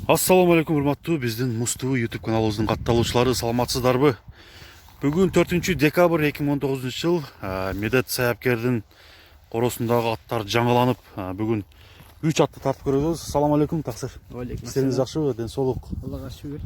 Ассаламу алейкум, урматтуу биздин Муз-ТV YouTube каналыбыздын катталуучулары, саламатсыздарбы? Бүгүн 4 декабрь 2019 жыл. Медет Саяпкердин коросундагы аттар жаңыланып, бүгүн 3 атты тартып көрөбүз. Ассаламу алейкум, таксир. Силериңиз жакшыбы? Ден соолук. Аллага шүгүр.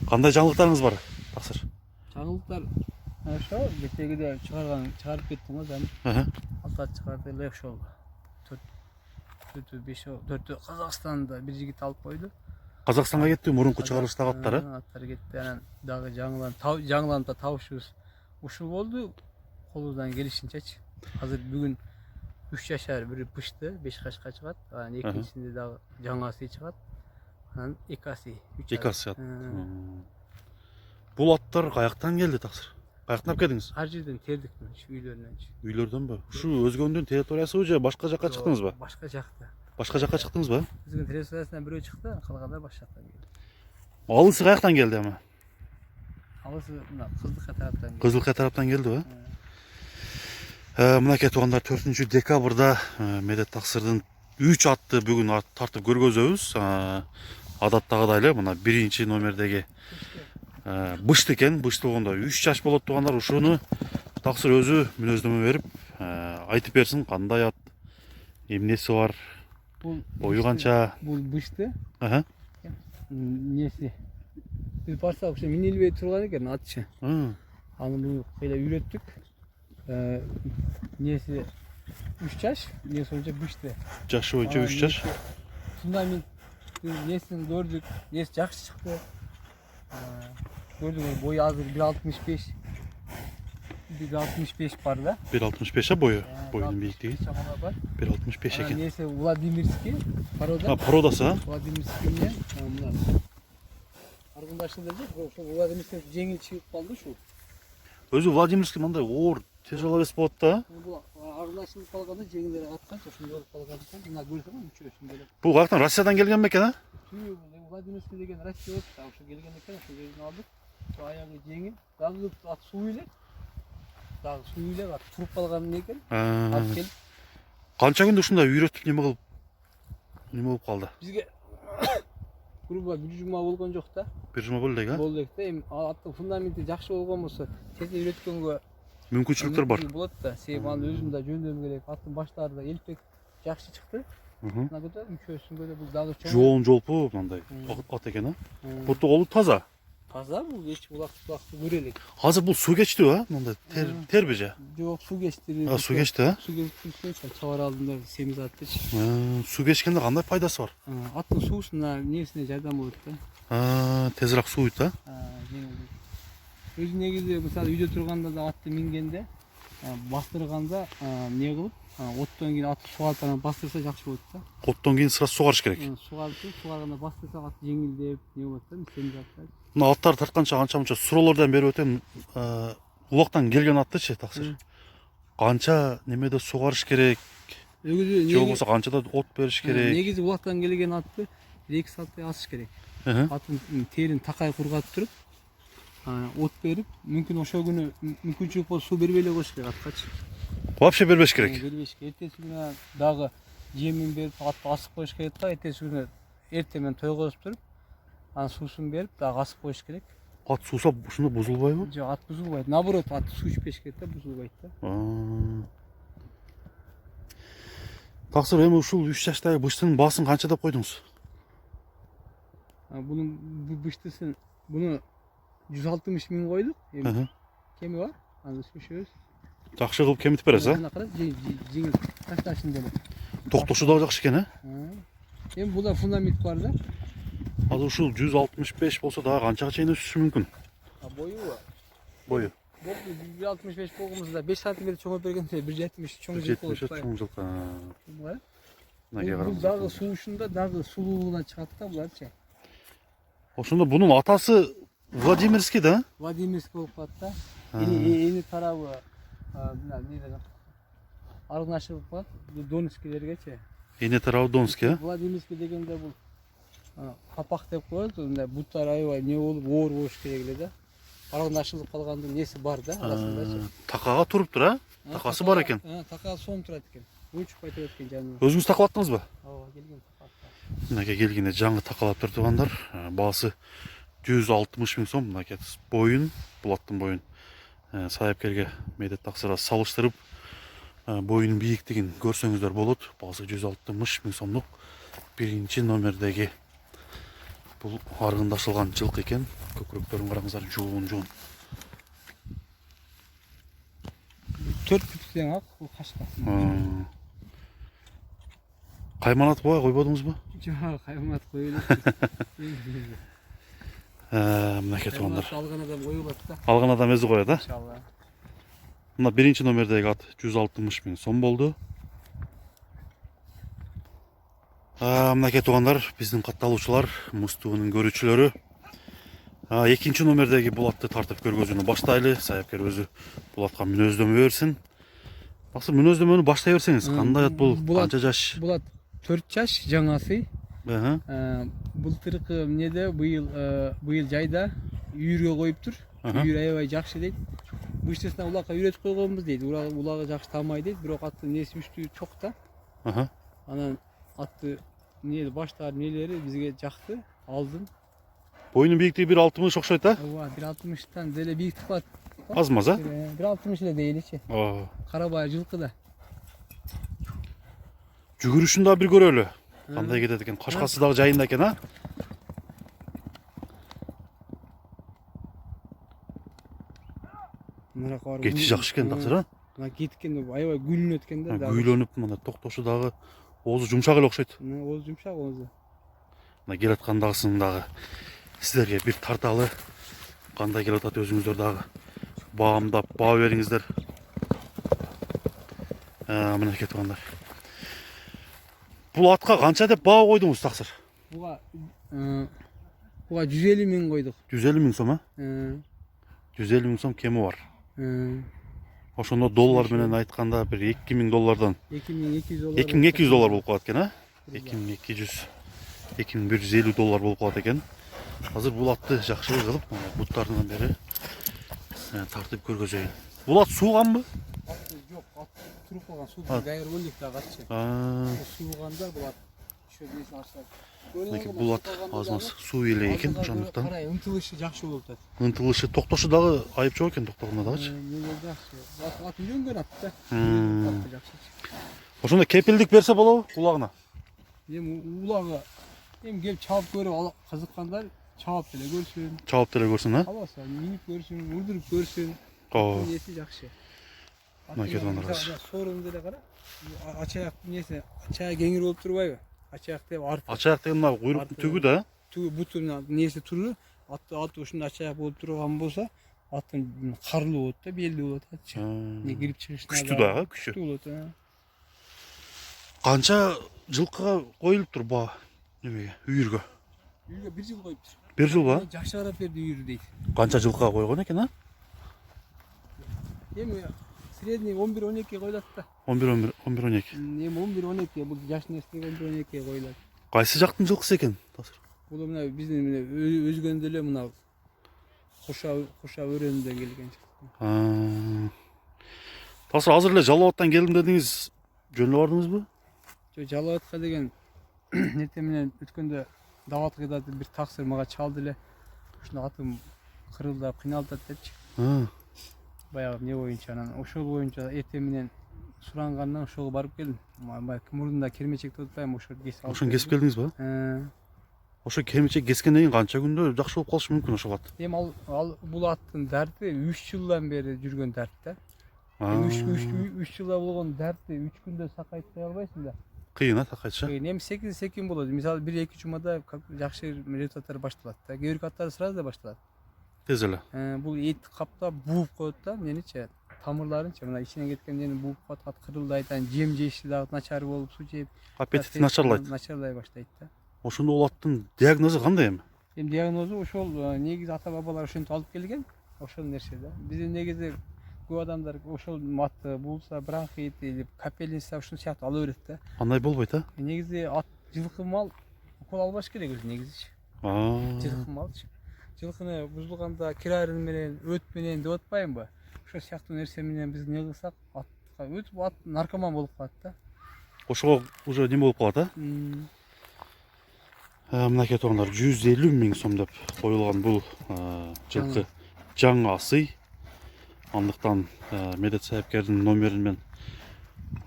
Кандай жаңылыктарыңыз бар, таксир? Жаңылыктар ошо кечегиде чыгарып кеттим го мен. Аттар чыгарды, элек ошол 4 Казакстанда бир жигит алып койду. Казакстанга кетти, мурунку чыгарылыштагы аттары. Аттар кетти, анан дагы жаңыланып да табышыбыз ушул болду. Колубуздан келишинчечи. Азыр бүгүн 3 жашар бири пышты, 5 кашка чыгат. Анан экинчисинде дагы жаңасы чыгат. Анан 2 аси, 3 аси. Бул аттар каяктан келди, таксир? Каяктан алып келдиңиз? Ар жерден тердик мен, үйлөрүнөн. Үйлөрдөнбү? Ушу өзгөндүн территориясыбы же башка жакка чыктыңызбы? Башка жакта. Башка жакка чыктыңызбы? Өзгөн территориясынан бирөө чыкты, калгандар башка жактан келди. Алысы каяктан келди ама? Алысы мына Кызылкай тараптан келди. Кызылкай тараптан келди, мынакей туугандар, 4 декабрда Медет Таксырдын 3 атты бүгүн тартып көргөзөбүз. Адаттагыдай эле мына 1-номердеги бышты экен. Бышты болгондо 3 жаш болот туугандар. Ушуну Таксыр өзү мүнөздөмө берип айтып берсин, кандай ат, эмнеси бар, бою канча. Бул бышты. Неси? Биз барсак ошо минилбей турган экен атчы. Аны бул кайда үйрөттүк. Несі 3 жаш, несі боюнча бышты. Жашы боюнча 3 жаш. Фундамент несин көрдүк, несі жакшы чыкты. Көрдүк, бою азыр 1.65. 1.65 бар да. 1.65 бою. Боюнун бийиктиги. 1.65 экен. Несі Владимирский порода. Породасы, Владимирский менен мына. Аргындашында же, ошо Владимирский жеңил чыгып калды ушул. Өзү Владимирский мындай оор тяжело вес болот да. Бул аргылашылып калганда жеңилдери атканча ошондой болуп калгандыктан мына көрсөң мүчөсүн деле. Бул каяктан, Россиядан келген бекен, а? Владимирский деген Россия болуп, ошо келген экен, ошо жерден алдык. Аягы жеңил, дагы ат суу элек. Дагы суу элек, ат туруп калган экен. Ат келип. Канча күндө ушундай үйрөтүп неме болуп калды? Бизге грубо 1 жума болгон жок да. 1 жума болду элек, а? Болду элек да. Эми аттын фундаменти жакшы болгон болсо, тез үйрөткөнгө мүмкүнчүлүктөр бар. Болот да. Себеби аны өзүм да жөндөм керек. Аттын баштары да элпек жакшы чыкты. Мына да мүчөсүнгө да бул дагы чоң. Жоон жолпу мындай ат экен, а? Буту колу таза. Таза бул, эч булакты көрө элек. Азыр бул суу кечтиби, а? Мындай терби же? Жок, суу кечти. Суу кечти, а? Суу кечти, чабар алдында семиз аттычы. Суу кечкенде кандай пайдасы бар? Аттын суусуна несине жардам болот да. Тезирээк сууйт, а? Өзү негизи мисалы үйдө турганда да атты мингенде, бастырганда эмне кылып, оттон кийин атты сугалтып бастырса жакшы болот да. Оттон кийин сразу сугарыш керек. Сугарганда бастырсак ат жеңилдеп, не болот да, семиз аттар. Мына аттар тартканча канча-мынча суроолордон берип өтөм. Улактан келген атты-чы, таксыр. Канча немеде сугарыш керек? Же болбосо канчада от бериш керек? Негизи улактан келген атты 1-2 сааттай асыш керек. Аттын терин такай кургатып туруп, от берип, мүмкүн ошол күнү мүмкүнчүлүк болсо суу бербей эле коюш керек аткачы. Вообще бербеш керек. Бербеш керек. Эртеси күнү дагы жемин берип, атты асып коюш керек да. Эртеси күнү эртең менен тойгозуп туруп, анан суусун берип, дагы асып коюш керек. Ат суусап ушунда бузулбайбы? Жок, ат бузулбайт. Наоборот, ат суу ичпеш керек да, бузулбайт да. Таксыр, эми ушул 3 жаштагы быштын баасын канча деп койдуңуз? Бунун быштысын, буну 160 миң койдук. Эми кеми бар? Аны сүшөбүз. Жакшы кылып кемитип бересиз, а? Мына кара, жеңил ташташын деле. Токтошу дагы жакшы экен, Эми буда фундамент бар да. Азыр ушул 165 болсо дагы канчага чейин өсүшү мүмкүн? Боюбу? Бою. 165 болгонубузда 5 см чоңоп бергенде 170 чоң жылкы болот. 170 чоң жылкы. Бул дагы суушунда дагы сулуулугунан чыгат да буларчы. Ошондо бунун атасы Владимирский да? Владимирский болуп калат да. Эни тарабы мына эмне аргынашып калат, Донскийлергечи. Эне тарабы Донский, а? Владимирский дегенде бул капак деп коет, мындай буттар аябай не болуп оор болуш керек эле да. Аргынашылып калгандын неси бар да, арасындачы. Такага туруптур, а? Такасы бар экен. Такага соң турат экен. Учуп кайтып экен жаныбар. Өзүңүз такып аттыңызбы? Ооба, келген такап. мынакей келгенде жаңы такалап тұр туғандар. Басы 160 000 сом. Мынакей бойын, бұл аттың бойын сайапкерге медет тақсыра салыштырып, бойының биіктігін көрсеңіздер болады. Басы 160 000 сомдық бірінші номердегі бұл арғындашылған жылқы екен. Көкіректерін қараңыздар, жуын. 4 бүтсең ақ, бұл қашқа. Қайманат боя қойбадыңыз ба? Жоқ, қайманат қойылып. Мынакей туғандар. Алған адам қойылады да. Алған адам өзі қояды. Иншалла. Мына бірінші номердегі ат 160 000 сом болды. Мынакей туғандар, біздің қатталушылар, мұстуының көрушілері. Екінші номердегі бұл атты тартып көргөзүүнү баштайлы. Саяпкер өзі бұл атқа мүнөздөмө берсин. Бақсы мүнөздөмөнү баштай берсеңиз, кандай ат бұл? Қанша жаш? Бұл ат 4 жаш жаңасы. Былтыркы эмнеде быйыл жайда үйүргө коюп тур. Үйүр аябай жакшы дейт. Быштысына улакка үйрөтүп койгонбуз дейт. Улагы жакшы тамай дейт, бирок аттын несі үчтүү чок да. Анан атты баштар нелери бизге жакты, алдым. Бойунун бийиктиги 1.60 окшойт да? Ооба, 1.60тан деле бийиктик кылат. Аз-маз, 1.60 эле дейли-чи. Карабай жылкы да. Жүгүрүшүн да бир көрөлү. Кандай кетет экен? Кашкасы дагы жайында экен, а? Кети жакшы экен таксыр, а? Мына кеткен аябай гүлүнөт экен да. Гүйлөнүп, мына токтошу дагы оозу жумшак эле окшойт. Оозу жумшак, оозу. Мына келаткандагысын дагы сиздерге бир тарталы. Кандай келип атат өзүңүздөр дагы баамдап, баа бериңиздер. Мына кетип. Бул атка канча деп баа койдуңуз таксыр? Буга 150 000 койдук. 150 000 сом, а? 150 000 сом кеми бар. Ошондо доллар менен айтканда бир 2000 доллардан 2200 доллар. 2200 доллар болуп калат экен, а? 2200 2150 доллар болуп калат экен. Азыр бул атты жакшылык кылып, буттарынан бери тартып көргөзөйүн. Бул ат сууганбы? Жок, ат туруп калган, суу гайыр бөлүк да катчы. Сууганда бул ат ошо несин ашат. Бул ат аз-маз суу эле экен, ошондуктан. Карай, ынтылышы жакшы болуп атат. Ынтылышы, токтошу дагы айып жок экен, токтогонда дагычы. Жакшы. Ат үйрөнгөн ат да. Аты жакшы. Ошондо кепилдик берсе болобу улагына? Улагы келип чалып көрүп кызыккандар чалып деле көрсүн. Чалып деле көрсүн, а? Албаса минип көрсүн, урдуруп көрсүн. Неси жакшы. Мына кетип. Сорун деле кара. Ачаяк неси, ачаяк кеңир болуп турбайбы? Ачаяк деп арт. Ачаяк деген мына куйруктун түгү да? Түгү бутунун неси туру, аты ушундай ачаяк болуп турган болсо, аттын карлуу болот да, белди болот атчы. Не кирип чыгышына. Күчтүү дагы, күчтүү. Күчтүү болот. Канча жылкыга коюлуптур баа? Немеге? Үйүргө. Үйүргө 1 жыл коюптур. 1 жыл ба? Жакшы карап берди үйүр дейт. Канча жылкыга койгон экен, а? Эми средний 11-12 коюлат да. 11-12. Эми 11-12 бул жаш неслиги 11-12 коюлат. Кайсы жактын жылкысы экен? Бул мына биздин өзгөн деле мына Куша өрөөнүндөн келген. Тасыр азыр эле Жалал-Абадтан келдим дедиңиз, жөн эле бардыңызбы? Жок, Жалал-Абадка деген нерсе менен өткөндө дават кыйдат бир таксыр мага чалды эле. Ушуна атым кырылдап, кыйналып ататчы. Баягы эмне боюнча, анан ошол боюнча эртең менен сурангандан ошого барып келдим. Мурдунда кермечек деп атпайбы, ошол кесип алып. Ошону кесип келдиңизби? Ошо кермечек кескенден кийин канча күндө жакшы болуп калышы мүмкүн ошол ат? Эми ал бул аттын дарти 3 жылдан бери жүргөн дарт да. 3 жылда болгон дартты 3 күндө сакайтпай албайсың да. Кыйын, такайчы. Эми секин болот. Мисалы 1-2 жумада жакшы результаттар башталат да. Кээ бир аттар сразу да башталат. Тез эле. Бул эт каптап бууп коет да, меничи тамырларынчы мына ичинен кеткенден бууп коет, ат кырылдайт, жем жеши дагы начар болуп, суу жеп, аппетити начарлайт. Начарлай баштайт да. Ошондо ол аттын диагнозу кандай эми? Эми диагнозу ошол негизи ата бабалар ошентип алып келген, ошол нерсе да. Биздин негизи көп адамдар ошол матты булса, бронхит или капельница ушул сыяктуу ала берет да. Андай болбойт, а? Негизи ат жылкы мал укол албаш керек өзү негизичи. Жылкы малчы. Жылкыны бузулганда кирарын менен, өт менен деп атпаймынбы? Ошол сыяктуу нерсе менен биз не кылсак, атка өтүп ат наркоман болуп калат да. Ошого уже неме болуп калат, а? Мынакей туугандар 150 миң сом деп коюлган бул жылкы жаңы асый. Андыктан медет сайыпкердин номерин мен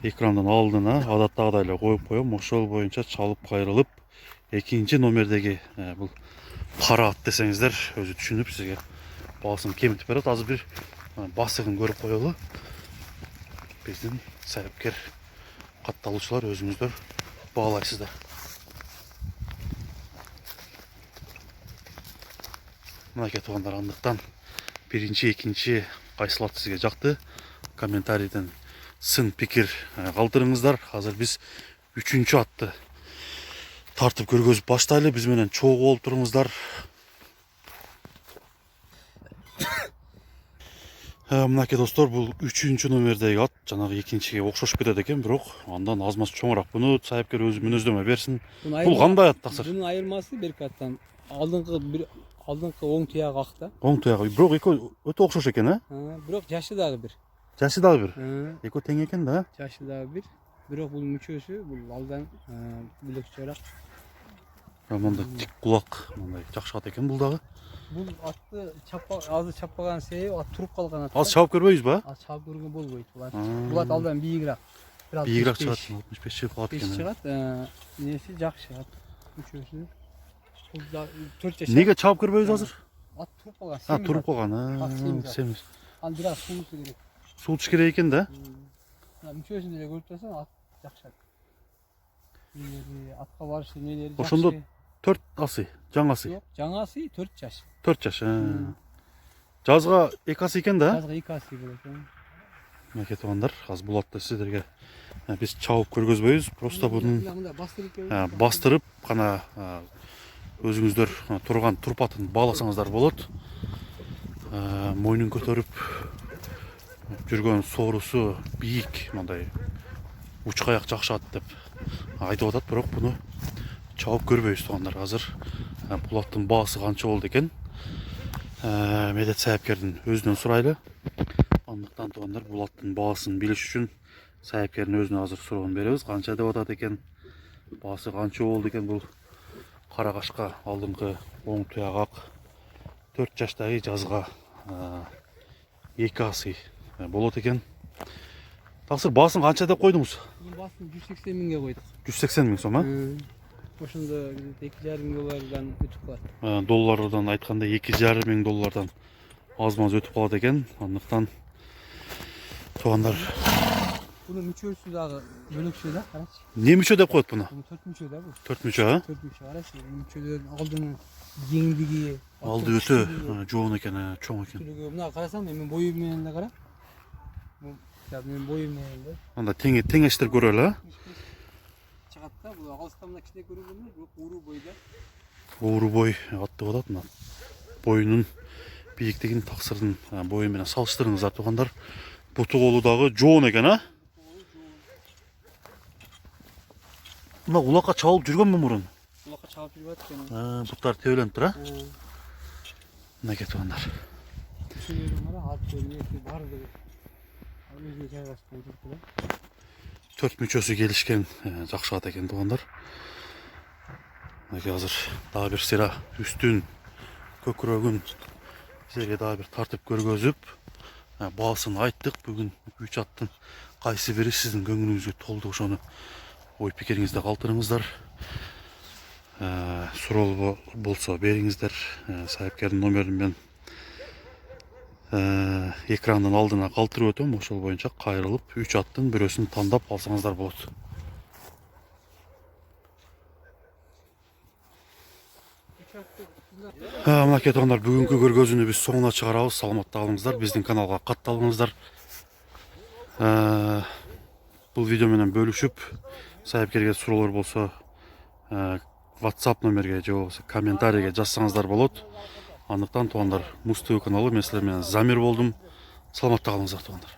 экрандан алдына адаттагыдай эле коюп коем. Ошол боюнча чалып кайрылып экинчи номердеги бул кара ат десеңиздер өзү түшүнүп сизге баасын кемитип берет. Азыр бир басыгын көрүп коелу. Биздин сайыпкер катталуучулар өзүңүздөр баалайсыздар. Мынакей туугандар, андыктан биринчи, экинчи кайсыл ат сизге жакты? Комментарийден сын пикир калтырыңыздар. Азыр биз үчүнчү атты тартып көргөзүп баштайлы. Биз менен чогуу болуп туруңуздар. Мынакей достор, бул үчүнчү номердеги ат жанагы экинчиге окшош кетет экен, бирок андан аз маз чоңураак. Буну сайыпкер өзү мүнөздөмө берсин. Бул кандай ат таксыр? Бунун айырмасы берки аттан алдыңкы оң туягы ак да. Оң туягы, бирок экөө өтө окшош экен, Бирок жашы дагы бир. Жашы дагы бир. Экөө тең экен да. Жашы дагы бир. Бирок бул мүчөсү бул алдан бөлөкчөраак. Мындай тик кулак, мындай жакшы ат экен бул дагы. Бул атты азыр чаппаган себеби ат туруп калган ат. Аз чабып көрбөйбүзбү? Аз чабып көргөнгө болбойт бул ат. Бул ат алдан бийигирээк. Бийигирээк чыгат, 65 чыгып калат экен. Чыгат. Неси жакшы ат. Мүчөсү. Бул 4 жаш. Неге чабып көрбөйбүз азыр? Ат туруп калган. Туруп калган. Семиз. Ал бирок суу керек. Суу ичиш керек экен да. Мүчөсүн деле көрүп турсаң ат жакшы ат. Атка барышы нелери жакшы. Ошондо 4 асы, жаңасы. Жок, жаңасы 4 жаш. 4 жаш. Жазга 2 асы экен да. Жазга 2 асы болот. Мынакей туугандар, азыр бул атты сиздерге биз чабып көргөзбөйбүз. Просто мунун бастырып гана өзүңүздөр турган турпатын бааласаңыздар болот. Мойнун көтөрүп жүргөн соорусу бийик, мындай учкаяк жакшы ат деп айтып атат, бирок буну чабып көрбөйбүз туугандар. Азыр бул аттын баасы канча болду экен? Медет сайыпкердин өзүнөн сурайлы. Андыктан туугандар, бул аттын баасын билиш үчүн сайыпкердин өзүнө азыр суроону беребиз. Канча деп атат экен? Баасы канча болду экен бул кара кашка алдыңкы оң туягак 4 жаштагы жазга 2 асы болот экен. Таксыр баасын канча деп койдуңуз? Бунун баасын 180 миңге койдук. 180 миң сом, Ошондо 2,5 доллардан өтүп калат. Доллардан айтканда 2,5 миң доллардан аз-маз өтүп калат экен. Андыктан туугандар, Бунун мүчөсү дагы бөлөкчө да, карачы. Не мүчө деп коет буну? 4 мүчө да бул. 4 мүчө, 4 мүчө, карачы. Мүчөлөрдүн алдынын кеңдиги, алды өтө жоон экен, чоң экен. Мына карасаң, мен боюм менен да кара. Мен боюм менен да. Анда теңештир көрөлү, Чыгат да, бул алыстан мына кичине көрүнгөнү, бирок ууру бойда. Ууру бой атты атат. Мына боюнун бийиктигин таксырдын бою менен салыштырыңыздар туугандар. Буту колу дагы жоон экен, Мына улакка чабылып жүргөнмү мурун? Улакка чабып жүрүп аткан. Буттар тебеленип тура. Мынакей туугандар. Төрт мүчөсү келишкен жакшы ат экен туугандар. Мынакей азыр дагы бир сыйра үстүн көкүрөгүн сизерге дагы бир тартып көргөзүп, баасын айттык. Бүгүн 3 аттын кайсы бири сиздин көңүлүңүзгө толду, ошону ой пикириңизди калтырыңыздар. Суроо болсо бериңиздер. Сайыпкердин номерин мен экрандын алдына калтырып өтөм. Ошол боюнча кайрылып 3 аттын бирөөсүн тандап алсаңыздар болот. Мынакей туугандар, бүгүнкү көргөзүүнү биз соңуна чыгарабыз. Саламатта калыңыздар, биздин каналга катталыңыздар. Бул видео менен бөлүшүп, сайыпкерге суроолор болсо WhatsApp номерге же болбосо комментарийге жазсаңыздар болот. Андыктан туугандар, Муз ТВ каналы, мен силер менен Замир болдум. Саламатта калыңыздар туугандар.